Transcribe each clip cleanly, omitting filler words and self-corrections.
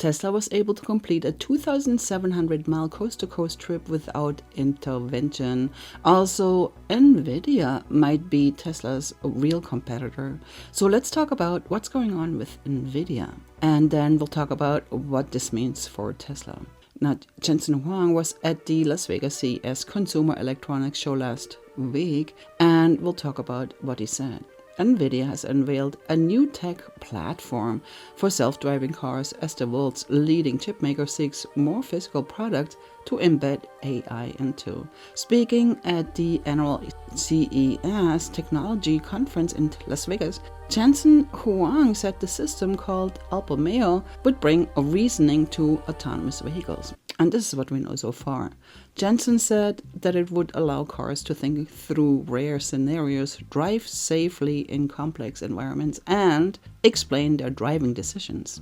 Tesla was able to complete a 2,700-mile coast-to-coast trip without intervention. Also, Nvidia might be Tesla's real competitor. So let's talk about what's going on with Nvidia. And then we'll talk about what this means for Tesla. Now, Jensen Huang was at the Las Vegas CES Consumer Electronics Show last week, and we'll talk about what he said. Nvidia has unveiled a new tech platform for self-driving cars as the world's leading chipmaker seeks more physical products to embed AI into. Speaking at the annual CES Technology Conference in Las Vegas, Jensen Huang said the system called Autonomy would bring a reasoning to autonomous vehicles. And this is what we know so far. Jensen said that it would allow cars to think through rare scenarios, drive safely in complex environments, and explain their driving decisions.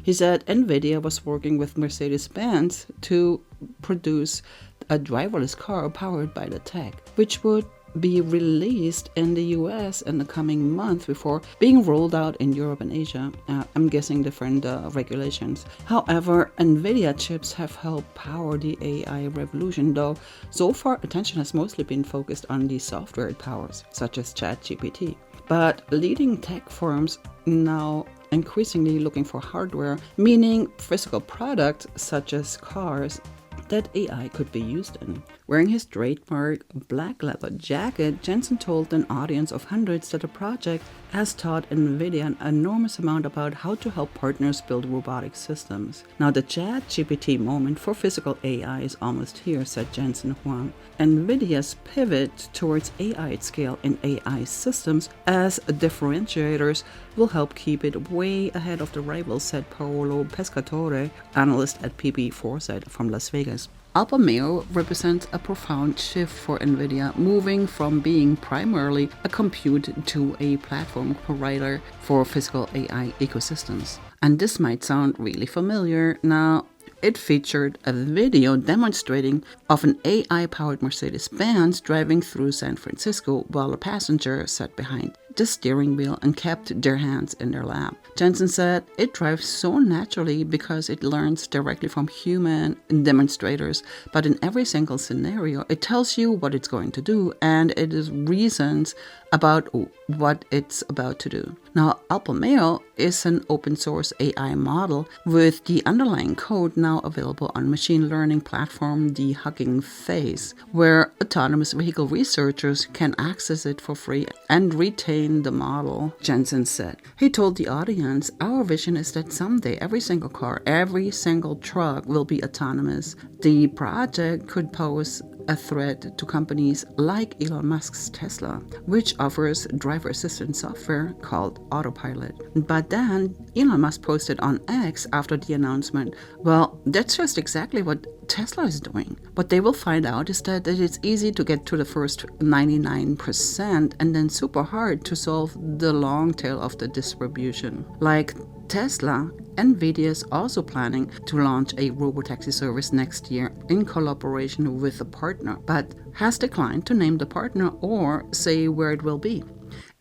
He said Nvidia was working with Mercedes-Benz to produce a driverless car powered by the tech, which would be released in the US in the coming month before being rolled out in Europe and Asia. I'm guessing different regulations. However, Nvidia chips have helped power the AI revolution, though so far attention has mostly been focused on the software it powers, such as ChatGPT. But leading tech firms now increasingly looking for hardware, meaning physical products such as cars that AI could be used in. Wearing his trademark black leather jacket, Jensen told an audience of hundreds that the project has taught Nvidia an enormous amount about how to help partners build robotic systems. Now, the ChatGPT moment for physical AI is almost here, said Jensen Huang. Nvidia's pivot towards AI at scale in AI systems as differentiators will help keep it way ahead of the rivals, said Paolo Pescatore, analyst at PB Foresight from Las Vegas. Autonomy represents a profound shift for Nvidia, moving from being primarily a compute to a platform provider for physical AI ecosystems. And this might sound really familiar. Now, it featured a video demonstrating of an AI-powered Mercedes-Benz driving through San Francisco while a passenger sat behind the steering wheel and kept their hands in their lap. Jensen said it drives so naturally because it learns directly from human demonstrators, but in every single scenario, it tells you what it's going to do and it is reasons about what it's about to do. Now, Autoblog is an open source AI model with the underlying code now available on machine learning platform the Hugging Face, where autonomous vehicle researchers can access it for free and retain the model, Jensen said. He told the audience, "Our vision is that someday every single car, every single truck will be autonomous. The project could pose a threat to companies like Elon Musk's Tesla, which offers driver assistance software called Autopilot." But then Elon Musk posted on X after the announcement, well, that's just exactly what Tesla is doing. What they will find out is that it's easy to get to the first 99% and then super hard to solve the long tail of the distribution. Like Tesla, Nvidia is also planning to launch a robotaxi service next year in collaboration with a partner, but has declined to name the partner or say where it will be.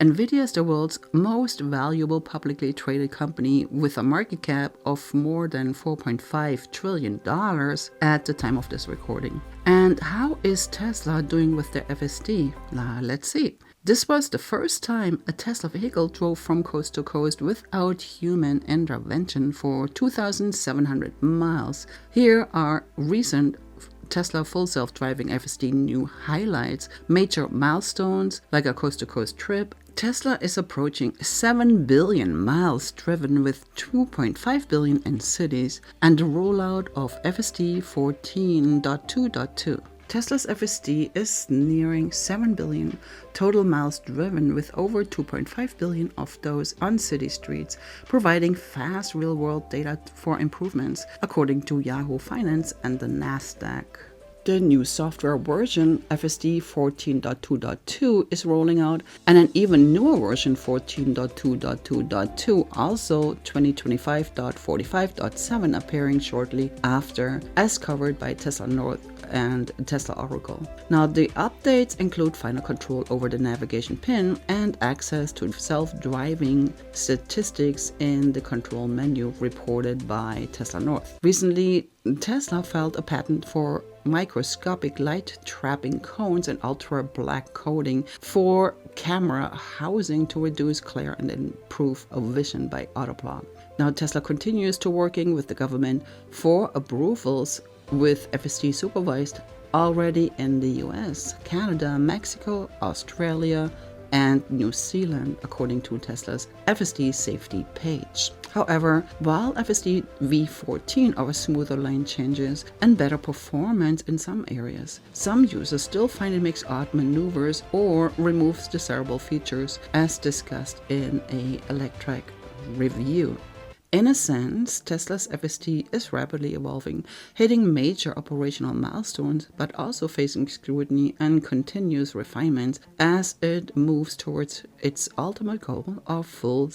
Nvidia is the world's most valuable publicly traded company with a market cap of more than $4.5 trillion at the time of this recording. And how is Tesla doing with their FSD? Let's see. This was the first time a Tesla vehicle drove from coast to coast without human intervention for 2,700 miles. Here are recent Tesla full self-driving FSD new highlights, major milestones like a coast-to-coast trip. Tesla is approaching 7 billion miles driven with 2.5 billion in cities and the rollout of FSD 14.2.2. Tesla's FSD is nearing 7 billion total miles driven, with over 2.5 billion of those on city streets, providing fast real-world data for improvements, according to Yahoo Finance and the Nasdaq. The new software version, FSD 14.2.2, is rolling out, and an even newer version, 14.2.2.2, also 2025.45.7, appearing shortly after, as covered by Tesla North and Tesla Oracle. Now, the updates include final control over the navigation pin and access to self-driving statistics in the control menu reported by Tesla North. Recently, Tesla filed a patent for microscopic light trapping cones and ultra black coating for camera housing to reduce glare and improve vision by Autoblog. Now, Tesla continues to working with the government for approvals with FSD supervised already in the US, Canada, Mexico, Australia, and New Zealand, according to Tesla's FSD safety page. However, while FSD V14 offers smoother lane changes and better performance in some areas, some users still find it makes odd maneuvers or removes desirable features, as discussed in a Electrek review. In a sense, Tesla's FSD is rapidly evolving, hitting major operational milestones, but also facing scrutiny and continuous refinements as it moves towards its ultimate goal of full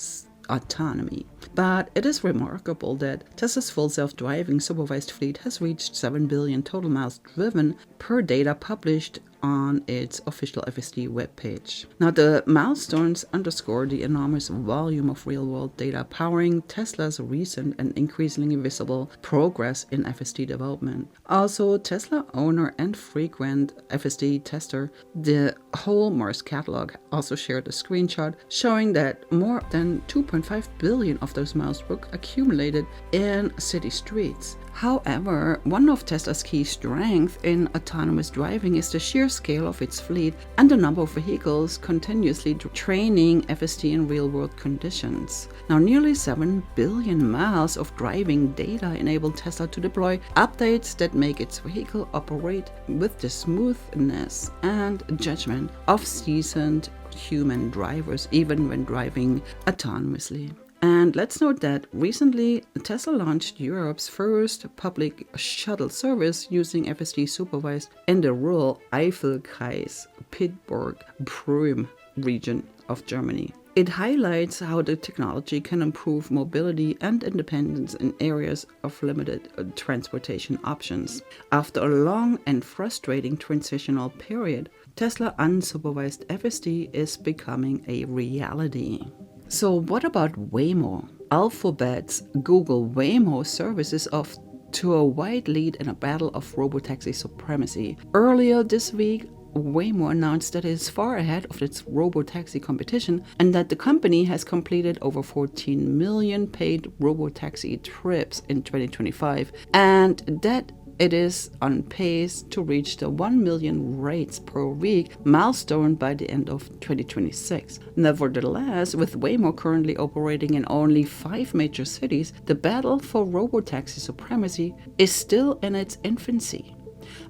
autonomy. But it is remarkable that Tesla's full self-driving supervised fleet has reached 7 billion total miles driven per data published on its official FSD webpage. Now, the milestones underscore the enormous volume of real-world data powering Tesla's recent and increasingly visible progress in FSD development. Also, Tesla owner and frequent FSD tester, the whole Mars catalog, also shared a screenshot showing that more than 2.5 billion of those miles were accumulated in city streets. However, one of Tesla's key strengths in autonomous driving is the sheer scale of its fleet and the number of vehicles continuously training FSD in real-world conditions. Now, nearly 7 billion miles of driving data enable Tesla to deploy updates that make its vehicle operate with the smoothness and judgment of seasoned human drivers, even when driving autonomously. And let's note that recently Tesla launched Europe's first public shuttle service using FSD supervised in the rural Eifelkreis, Pittsburgh-Prüm region of Germany. It highlights how the technology can improve mobility and independence in areas of limited transportation options. After a long and frustrating transitional period, Tesla unsupervised FSD is becoming a reality. So what about Waymo? Alphabet's Google Waymo service is off to a wide lead in a battle of robotaxi supremacy. Earlier this week, Waymo announced that it is far ahead of its robotaxi competition and that the company has completed over 14 million paid robotaxi trips in 2025 and that it is on pace to reach the 1 million rides per week milestone by the end of 2026. Nevertheless, with Waymo currently operating in only 5 major cities, the battle for robotaxi supremacy is still in its infancy.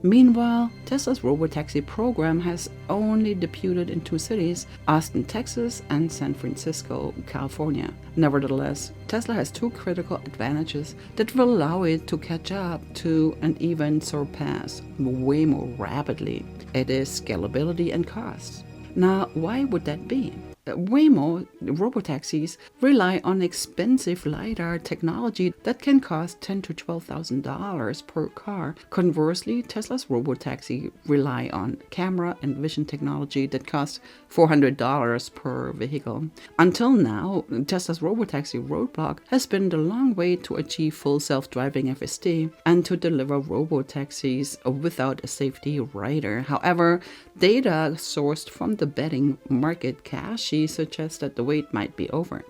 Meanwhile, Tesla's robotaxi program has only debuted in 2 cities, Austin, Texas, and San Francisco, California. Nevertheless, Tesla has 2 critical advantages that will allow it to catch up to and even surpass Waymo rapidly. It is scalability and cost. Now, why would that be? Waymo robotaxis rely on expensive LiDAR technology that can cost $10,000 to $12,000 per car. Conversely, Tesla's robotaxi rely on camera and vision technology that costs $400 per vehicle. Until now, Tesla's robotaxi roadblock has been the long way to achieve full self-driving FSD and to deliver robotaxis without a safety rider. However, data sourced from the betting market cache suggests that the wait might be over.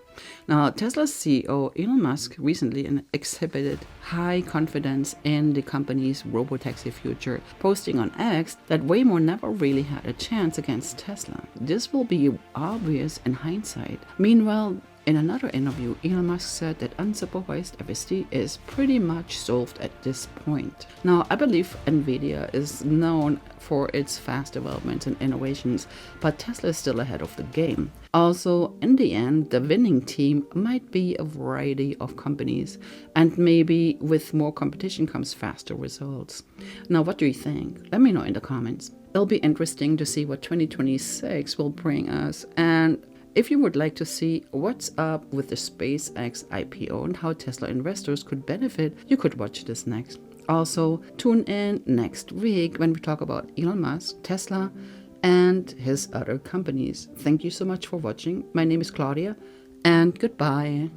Now, Tesla's CEO Elon Musk recently exhibited high confidence in the company's robotaxi future, posting on X that Waymo never really had a chance against Tesla. This will be obvious in hindsight. Meanwhile, in another interview, Elon Musk said that unsupervised FSD is pretty much solved at this point. Now, I believe Nvidia is known for its fast developments and innovations, but Tesla is still ahead of the game. Also, in the end, the winning team might be a variety of companies, and maybe with more competition comes faster results. Now, what do you think? Let me know in the comments. It'll be interesting to see what 2026 will bring us, and If you would like to see what's up with the SpaceX IPO and how Tesla investors could benefit, you could watch this next. Also, tune in next week when we talk about Elon Musk, Tesla, and his other companies. Thank you so much for watching. My name is Claudia, and goodbye.